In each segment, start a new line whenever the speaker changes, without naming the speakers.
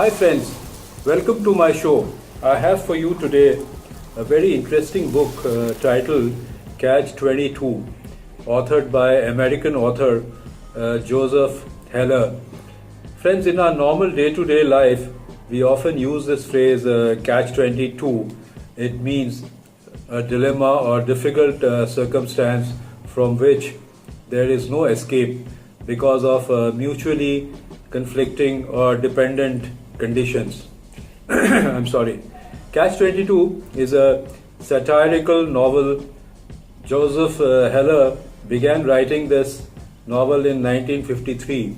Hi friends, welcome to my show. I have for you today a very interesting book titled Catch 22, authored by American author Joseph Heller. Friends, in our normal day-to-day life, we often use this phrase Catch 22. It means a dilemma or difficult circumstance from which there is no escape because of mutually conflicting or dependent conditions. I'm sorry. Catch 22 is a satirical novel. Joseph Heller began writing this novel in 1953.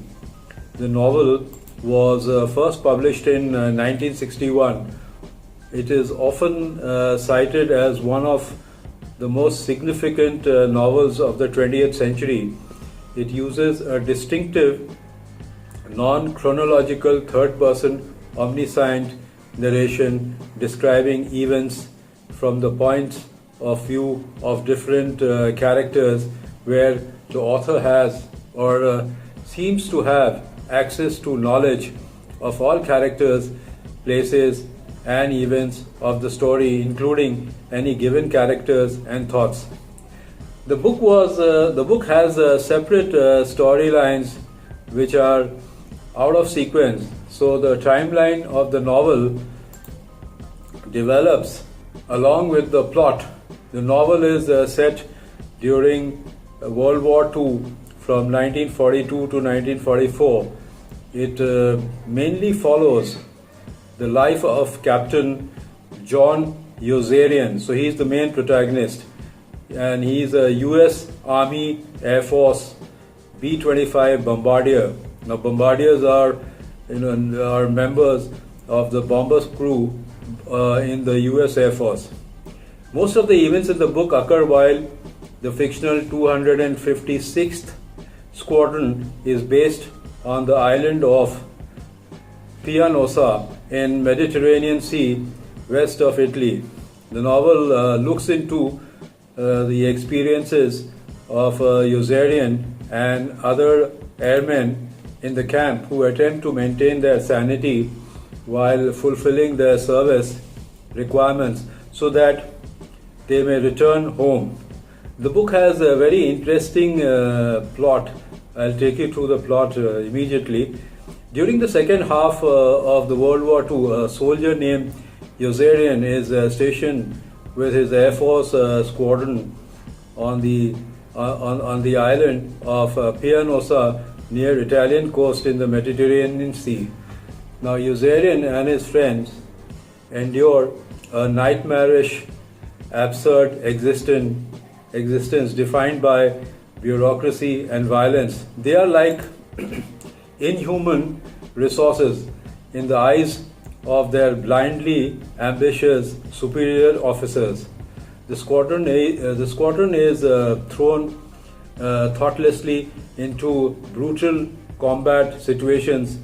The novel was first published in 1961. It is often cited as one of the most significant novels of the 20th century. It uses a distinctive non-chronological third-person omniscient narration describing events from the points of view of different characters, where the author has or seems to have access to knowledge of all characters, places and events of the story, including any given characters and thoughts. The book has separate storylines which are out of sequence. So the timeline of the novel develops along with the plot. The novel is set during World War II from 1942 to 1944. It mainly follows the life of Captain John Yossarian. So he's the main protagonist, and he's a US Army Air Force B-25 bombardier. Now bombardiers are members of the bombers crew in the US Air Force. Most of the events in the book occur while the fictional 256th Squadron is based on the island of Pianosa in Mediterranean Sea west of Italy. The novel looks into the experiences of Yossarian and other airmen in the camp who attempt to maintain their sanity while fulfilling their service requirements so that they may return home. The book has a very interesting plot. I'll take you through the plot immediately. During the second half of the World War II, a soldier named Yossarian is stationed with his Air Force squadron on the island of Pianosa near Italian coast in the Mediterranean Sea. Now Yossarian and his friends endure a nightmarish, absurd existence defined by bureaucracy and violence. They are like inhuman resources in the eyes of their blindly ambitious superior officers. The squadron is thrown thoughtlessly into brutal combat situations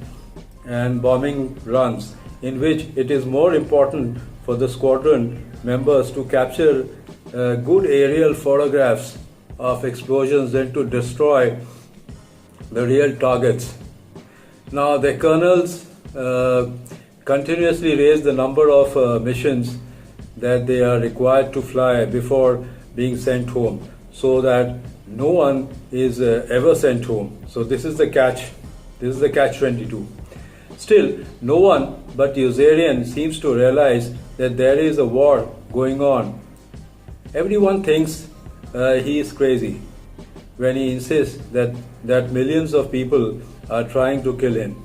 and bombing runs, in which it is more important for the squadron members to capture good aerial photographs of explosions than to destroy the real targets. Now the colonels continuously raise the number of missions that they are required to fly before being sent home, so that no one is ever sent home. So this is the catch. This is the catch 22. Still, no one but Yossarian seems to realize that there is a war going on. Everyone thinks he is crazy when he insists that millions of people are trying to kill him.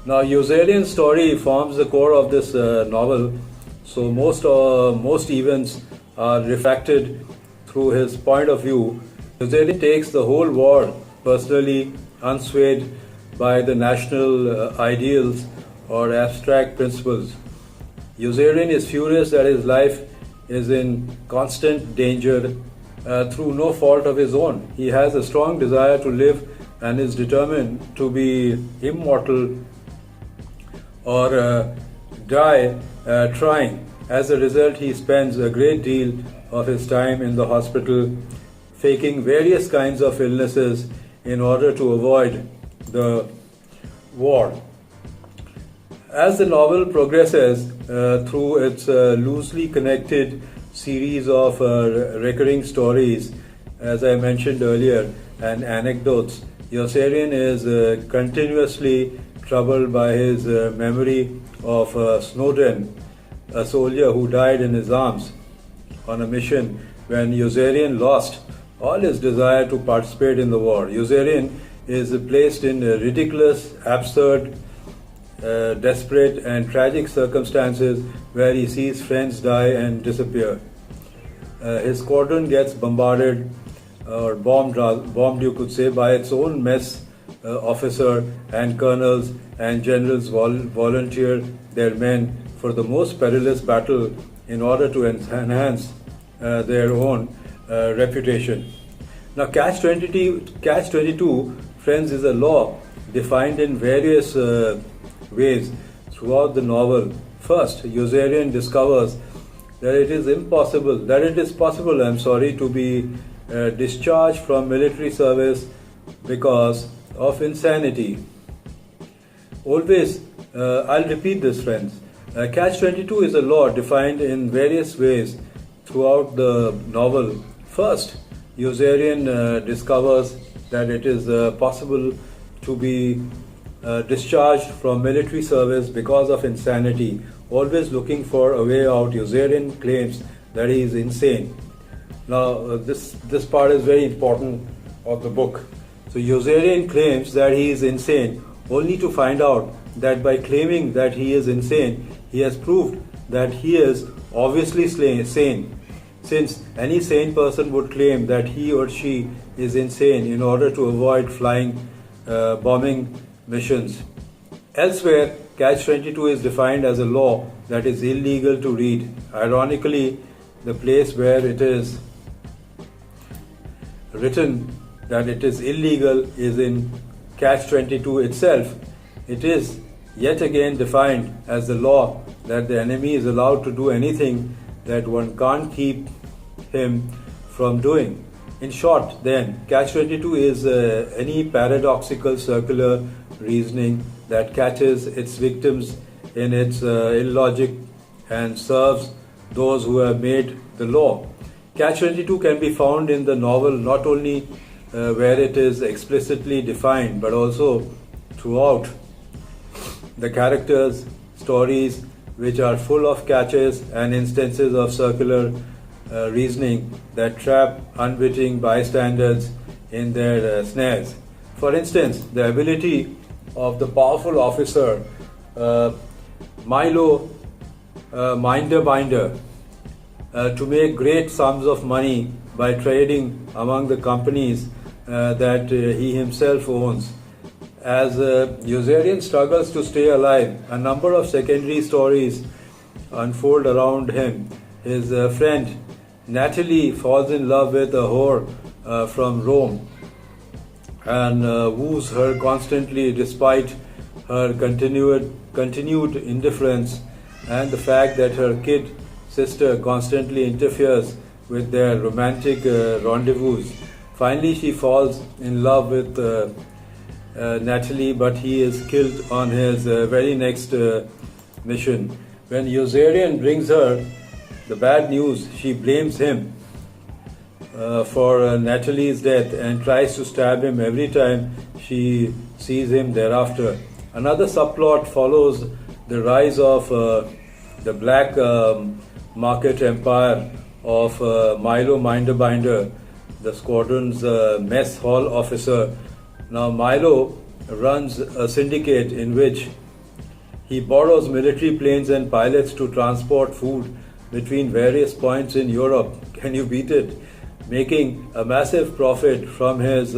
Now, Yossarian's story forms the core of this novel, so most events are reflected through his point of view. Yossarian takes the whole war personally, unswayed by the national ideals or abstract principles. Yossarian is furious that his life is in constant danger through no fault of his own. He has a strong desire to live and is determined to be immortal or die trying. As a result, he spends a great deal of his time in the hospital, faking various kinds of illnesses in order to avoid the war. As the novel progresses through its loosely connected series of recurring stories, as I mentioned earlier, and anecdotes, Yossarian is continuously troubled by his memory of Snowden, a soldier who died in his arms on a mission when Yossarian lost all his desire to participate in the war. Yossarian is placed in ridiculous, absurd, desperate and tragic circumstances where he sees friends die and disappear. His squadron gets bombarded or bombed you could say, by its own mess officer, and colonels and generals volunteer their men for the most perilous battle in order to enhance their own reputation. Now, Catch-22, friends, is a law defined in various ways throughout the novel. First, Yossarian discovers that it is possible, to be discharged from military service because of insanity. Always, I'll repeat this, friends. Catch-22 is a law defined in various ways throughout the novel. First, Yossarian discovers that it is possible to be discharged from military service because of insanity. Always looking for a way out, Yossarian claims that he is insane. Now, this part is very important of the book. So, Yossarian claims that he is insane, only to find out that by claiming that he is insane, he has proved that he is obviously sane, since any sane person would claim that he or she is insane in order to avoid bombing missions. Elsewhere, Catch-22 is defined as a law that is illegal to read. Ironically, the place where it is written that it is illegal is in Catch-22 itself. It is yet again defined as the law that the enemy is allowed to do anything that one can't keep him from doing. In short, then, Catch-22 is any paradoxical circular reasoning that catches its victims in its illogic and serves those who have made the law. Catch-22 can be found in the novel not only where it is explicitly defined, but also throughout the characters' stories, which are full of catches and instances of circular reasoning that trap unwitting bystanders in their snares. For instance, the ability of the powerful officer Milo Minderbinder to make great sums of money by trading among the companies that he himself owns. As Yossarian struggles to stay alive, a number of secondary stories unfold around him. His friend Natalie falls in love with a whore from Rome and woos her constantly despite her continued indifference and the fact that her kid sister constantly interferes with their romantic rendezvous. Finally, she falls in love with Natalie, but he is killed on his very next mission. When Yossarian brings her the bad news, she blames him for Natalie's death and tries to stab him every time she sees him thereafter. Another subplot follows the rise of the black market empire of Milo Minderbinder, the squadron's mess hall officer. Now, Milo runs a syndicate in which he borrows military planes and pilots to transport food between various points in Europe. Can you beat it? Making a massive profit from his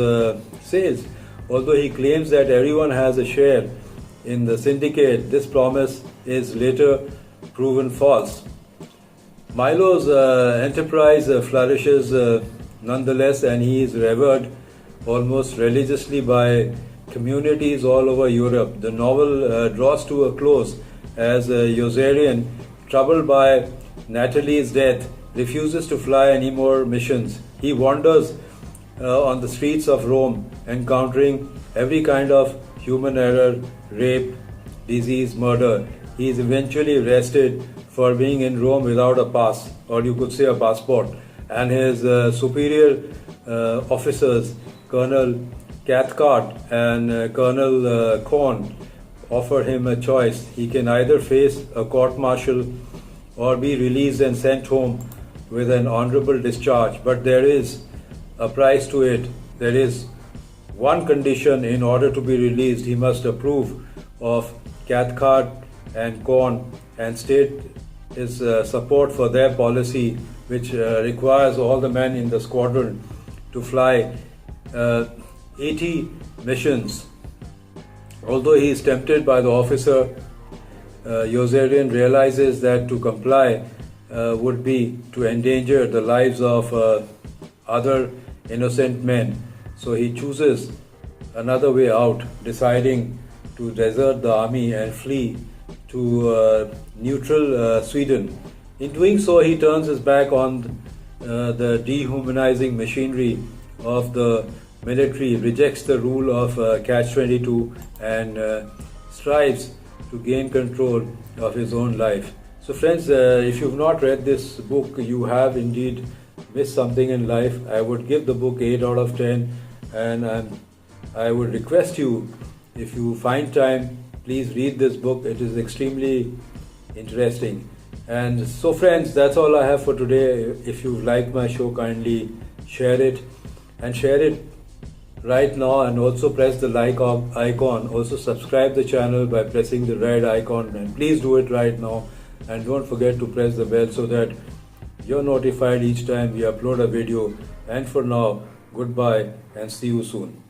sales. Although he claims that everyone has a share in the syndicate, this promise is later proven false. Milo's enterprise flourishes nonetheless, and he is revered almost religiously by communities all over Europe. The novel draws to a close as Yossarian, troubled by Natalie's death, refuses to fly any more missions. He wanders on the streets of Rome, encountering every kind of human error, rape, disease, murder. He is eventually arrested for being in Rome without a pass, or you could say a passport. And his superior officers, Colonel Cathcart and Colonel Corn, offer him a choice. He can either face a court martial or be released and sent home with an honorable discharge. But there is a price to it. There is one condition: in order to be released, he must approve of Cathcart and Corn and state his support for their policy, which requires all the men in the squadron to fly 80 missions. Although he is tempted by the officer, Yossarian realizes that to comply would be to endanger the lives of other innocent men. So he chooses another way out, deciding to desert the army and flee to neutral Sweden. In doing so, he turns his back on the dehumanizing machinery of the military, rejects the rule of Catch-22 and strives to gain control of his own life. So friends, if you've not read this book, you have indeed missed something in life. I would give the book 8 out of 10, and I would request you, if you find time, please read this book. It is extremely interesting. And so friends, that's all I have for today. If you liked my show, kindly share it, and share it right now, and also press the like icon. Also subscribe the channel by pressing the red icon, and please do it right now, and don't forget to press the bell so that you're notified each time we upload a video. And for now, goodbye and see you soon.